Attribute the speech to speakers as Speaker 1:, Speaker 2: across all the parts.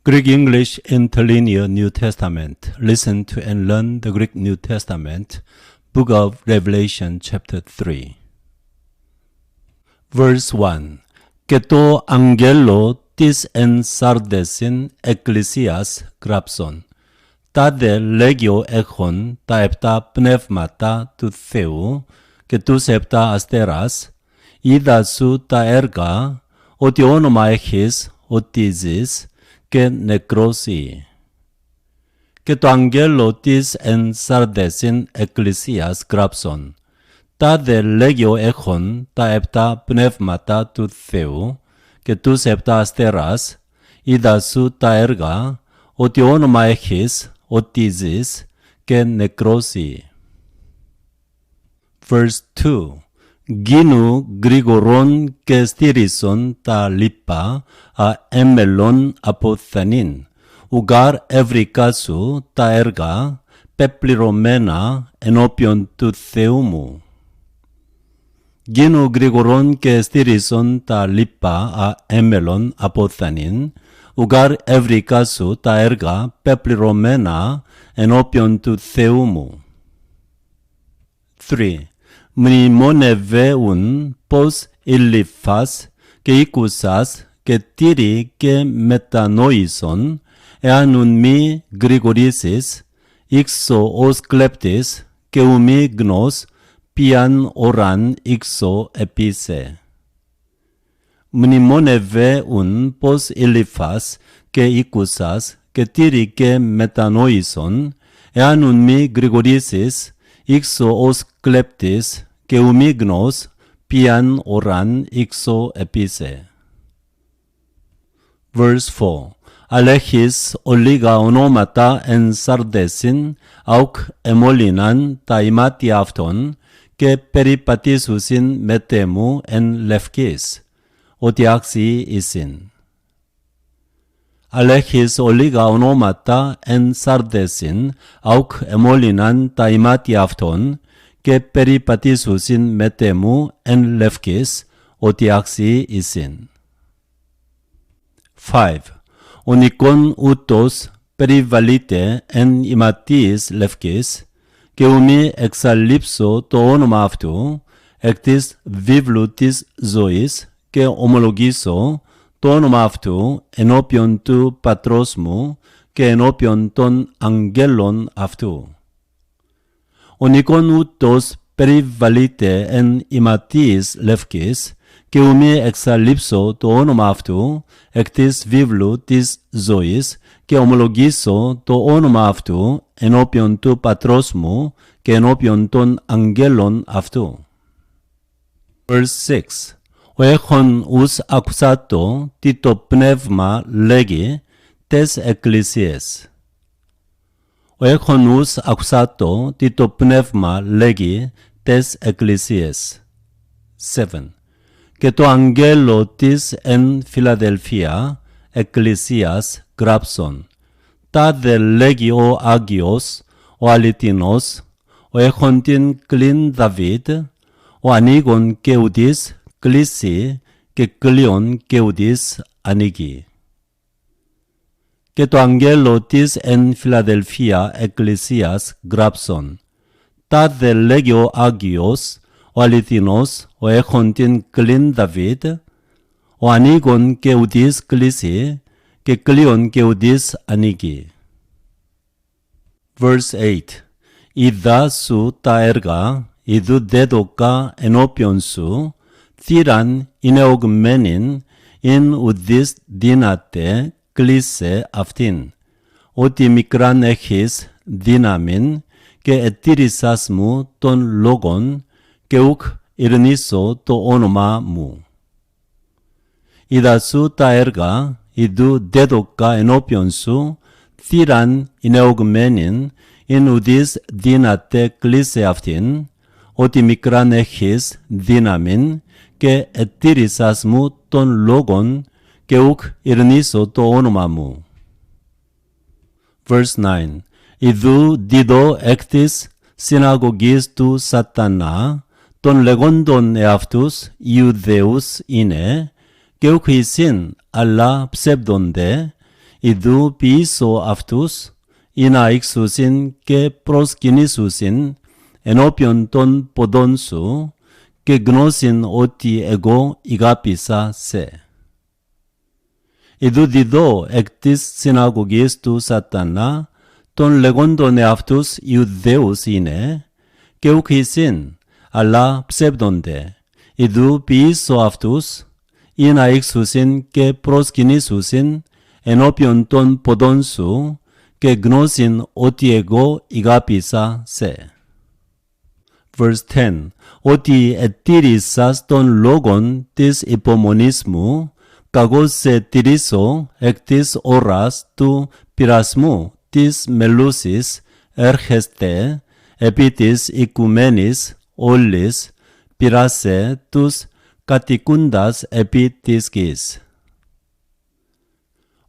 Speaker 1: Greek English Interlinear New Testament. Listen to and learn the Greek New Testament, Book of Revelation, chapter 3. Verse 1. Και το αγγέλο της εν Σαρδεσιν εκκλησίας γράψον. Τάδε λέγειο έχων τα επτά πνεύματα του Θεού και τους επτά αστέρας, είδα σου τα έργα, ότι όνομα έχεις, ότι ζεις, και νεκρόσι. Και το αγγέλο της εν Σαρδεσιν εκκλησίας γράψον. Τάδε λέγειο έχων τα επτά πνεύματα του Θεού και τους επτά αστέρας, είδα σου τα έργα, ότι όνομα έχεις, ότι ζεις, και νεκρόσι. Verse 2. Γίνου γρήγορον και στήρισον τα λοιπά αέμελον αποθανήν. Ουγάρ ευρικά σου τα έργα πεπληρωμένα ενώπιον του Θεού μου. Γίνου γρήγορον και στήρισον τα λοιπά αέμελον αποθανήν. Ουγάρ ευρικά σου τα έργα πεπληρωμένα ενώπιον του Θεού μου. 3. Μνημονεύουν πως Ηλιφάς και Ίκουσας και τήρη και μετανόησον, εάν ουν μη γρηγορήσεις, ήξω ως κλέπτης και ου μη γνώς, ποιαν οράν ήξω επίσε. Μνημονεύουν πως Ηλιφάς και Ίκουσας και τήρη και μετανόησον, εάν ουν μη γρηγορήσεις, ήξω ως κλέπτης και ου μη γνώς, ποιαν οράν ήξω επίσε. Verse 4. Αλέχεις ολίγα ονόματα εν Σαρδεσιν, αουκ εμόλυναν τα ημάτια αυτών, και περιπατήσουσιν μετέμου εν λευκής, ότι άξιοι εισιν. Αλέχεις ολίγα ονόματα εν Σαρδεσιν, αουκ εμόλυναν τα ημάτια αυτών, και περιπατήσουσιν μετέμου εν λευκής, ότι άξιοι εισιν. 5. Ο νικόν ούτως περιβαλλείται εν ηματίης λευκής, και ου μη εξαλείψω το όνομα αυτού εκ της βίβλου της ζωής και ομολογήσω το όνομα αυτού ενώπιον του πατρός μου και ενώπιον των αγγέλων αυτού. Ο νικόν ούτως περιβαλλείται εν ηματίης λευκής, και ου μη εξαλείψω το όνομα αυτού εκ της βίβλου της ζωής και ομολογήσω το όνομα αυτού ενώπιον του πατρός μου και ενώπιον των αγγέλων αυτού. Verse 6. Ο έχων ους ακουσάτο τι το πνεύμα λέγει τες εκκλησίες. Ο έχων ους ακουσάτο τι το πνεύμα λέγει τες εκκλησίες. 7. Και το αγγέλο της εν Φιλαδελφία εκκλησίας γράψον. Τάδε λέγει ο Άγιος, ο αληθινός, ο έχων την κλίν Δαβίδ, ο ανοίγων και ουδής κλείσει και κλείον και ουδής ανοίγει. Και το αγγέλο της εν Φιλαδελφία εκκλησίας γράψον. Τάδε λέγει ο Άγιος, ο αληθινός, ο έχων την κλίν Δαβίδ, ο ανοίγων και ουδής κλείσει και κλείον και ουδής ανοίγει. Verse 8. Είδα σου τα έργα, ειδού δέδοκα ενώπιον σου, θύραν είναι ογμένην, ειν ουδής δύναται κλείσε αυτήν, ότι μικράν έχεις δύναμην και ετήρησας μου των λόγων και ουκ ειρνήσω το όνομα μου. Είδα σου τα έργα, ειδού δέδοκα ενώπιον σου, θύραν είναι ογμένην, ειν ουδής δύναται κλείσε αυτήν, ότι μικράν έχεις δύναμην και ετήρησας μου των λόγων και ουκ ειρνήσω το όνομα μου. Verse 9. Ιδού δίδω εκ της συναγωγής του σατανά, των λεγόντων εαυτούς Ιουδαίους είναι, και ουκ εισιν αλλά ψεύδονται, idou piso aftus, ina ixusin que proskinisusin, enopion ton podonsu, que gnosin oti ego igapisa se. Idou dido ectis synagogis tu satana, ton legondone aftus iudeus ine, que ucisin, alla psebdonde, idou piso aftus, ina ixusin que proskinisusin, enopion ton podonsu, que gnosin oti ego igapisa se. Verse 10. Oti etirisas ton logon tis hypomonismu, kagos se tiriso ectis oras tu pirasmu tis melusis ergeste, epitis ecumenis ollis, pirase tus caticundas epitiscis.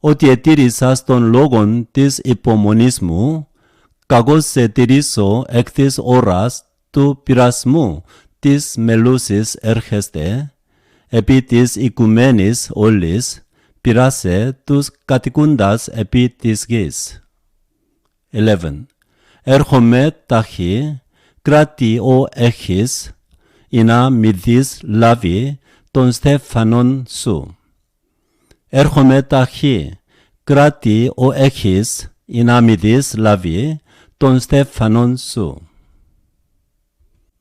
Speaker 1: Oti etirisas ton logon tis hypomonismu, kagos se tiriso ectis oras tu pirasmu tis melusis ergeste, epitis ecumenis ollis, pirase tus caticundas epitiscis. 11. Erchome tachi, krati o echis, ina midis lavi ton Stephanon su. Erchome tachi, krati o echis, ina midis lavi ton Stephanon su.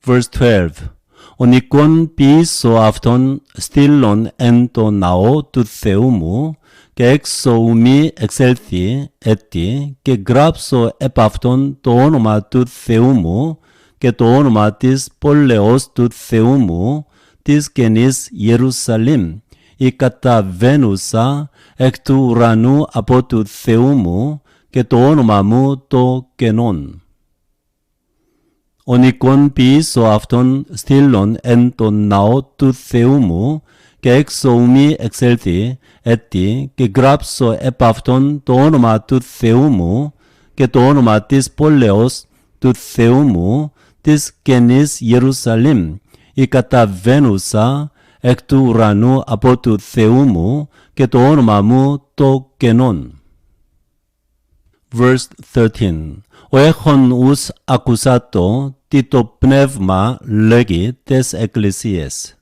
Speaker 1: Verse 12. Onikon piso afton stillon ento nao tu theumu, que exo umi exelthi eti, que grapso epafton to onoma tu theumu, que to onoma tis polleos tu theumu, tis genis Jerusalim, y kata venusa ectu uranu apo tu theumu, que to onoma mu to genon. Onikon piso afton stillon enton nao tu theumu, que exo umi exelthi eti, que grapso epafton to onoma tu theumu, que to onoma tis polleos tu theumu, tis genis Jerusalim, y kata venusa ectu uranu apo tu theumu, que to onoma mu to genon. Verse 13. Oechon us accusato tito pneuma legi tes ecclesies.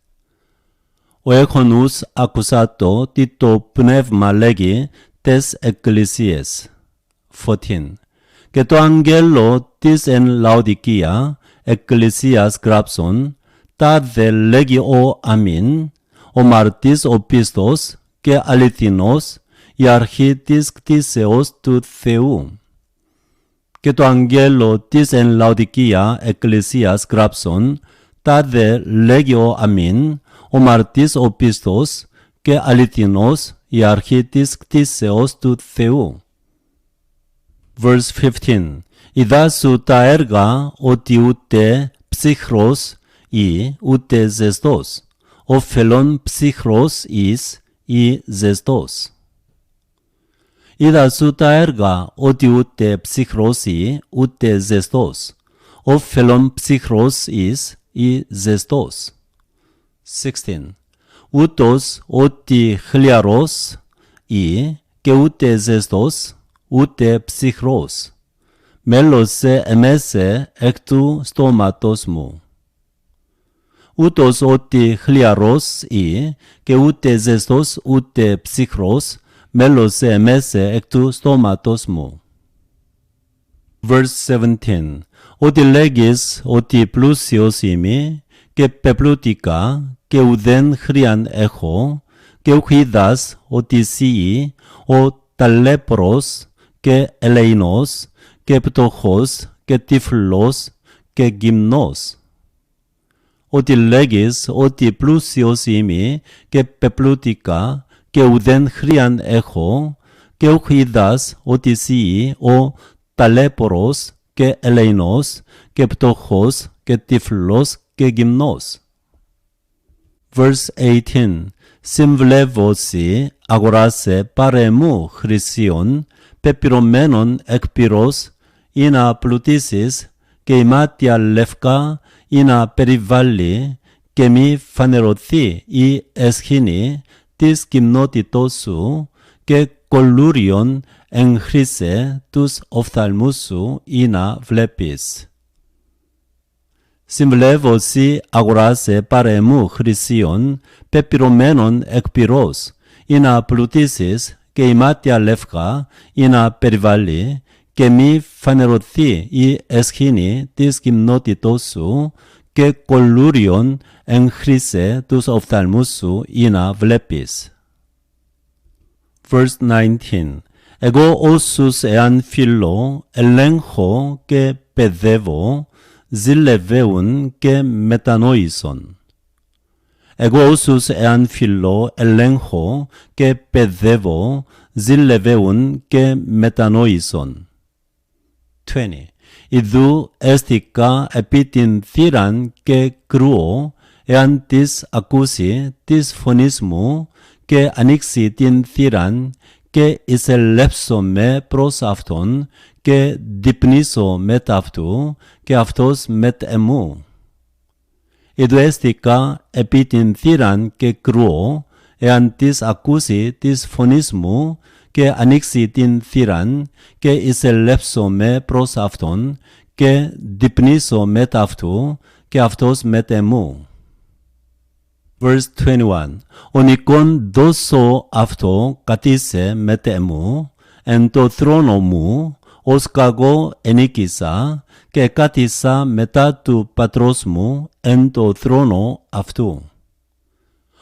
Speaker 1: Oechon us accusato tito pneuma legi tes ecclesies. 14. Que to angelo tis en Laodicia ecclesias grapson, ta de legi o amin, o martis o pistos, que alithinos, y architis ctiseos tu theu. Que to angelo tis en Laodicia ecclesias grapson, ta de legio amin, o martis o pistos, que alithinos, y architis ctiseos tu theu. Verse 15. Ida su ta erga oti ute psychros y ute zestos, o felon psychros is y zestos. Ida su ta erga oti ute psychros y ute zestos, o felon psychros is y zestos. 16. Utos oti chliaros y que ute zestos, ute psychros. Melose emese ectu stomatos mu. Utos oti chliaros y que ute zestos, ute psychros, melose emese ectu stomatos mu. Verse 17. Oti legis oti plusios imi, que peplutica, que uden chrian echo, que uchidas oti sii, o talepros, que eleinos, que ptochos, que tiflos, que gymnos. Oti legis oti plusios imi, que peplutica, que uden chrian echo, que uchidas oti sii, o taleporos, que eleinos, que ptochos, que tiflos, que gymnos. Verse 18. Simvlevosi agorase paremu chrysion, pepiromenon ekpiros, ina plutisis, que imatia lefka, ina perivalli, que mi fanerothi y eschini, tis gymnotitosu, que κολούριον εν χρήσε τους οφθαλμούς ή να βλέπεις. Συμβουλεύω σοι αγοράσαι παρεμού χρυσίων πεπυρωμένων εκ πυρός ή να πλουτίσεις και η μάτια λεύκα ή να περιβάλλει και μη φανερωθεί η εσχήνη της γυμνότητός σου και κολούριον εν χρήσε τους οφθαλμούς σου ή να βλέπεις. Verse 19. Εγώ όσους εάν φιλώ, ελέγχω και παιδεύω, ζηλευέουν και μετανοήσον. Εγώ όσους εάν φιλώ, ελέγχω και παιδεύω, ζηλευέουν και μετανοήσον. 20. Ιδού έστικα επί την θύραν και κρούω, εάν της ακούσει της φωνής μου και ανοίξει την θύραν και εισελέψω με προς αυτόν και διπνήσω μετ' αυτού και αυτός μετ' εμού. Ιδού έστικα επί την θύραν και κρούω, εάν της ακούσει της φωνής μου και ανοίξει την θύραν και εισελέψω με προς αυτόν και διπνήσω μετ' αυτού και αυτός μετ' εμού. Verse 21. Ο νικόν δώσω αυτό κατήσε μετ' εμού, εν το θρόνο μου, ως καγώ ενίκησα και κάτησα μετά του πατρός μου εν το θρόνο αυτού.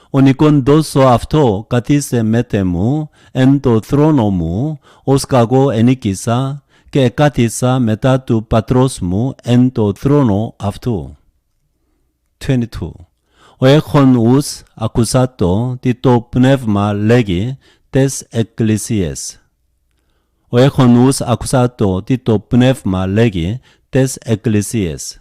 Speaker 1: Ο νικόν δώσω αυτό κατήσε μετ' εμού, εν το θρόνο μου, ως καγώ ενίκησα και κάτησα μετά του πατρός μου εν το θρόνο αυτού. 22. Ο έχων ους ακουσάτο τι το πνεύμα λέγει τες εκκλησίες. Ο έχων ους ακουσάτο τι το πνεύμα λέγει τες εκκλησίες.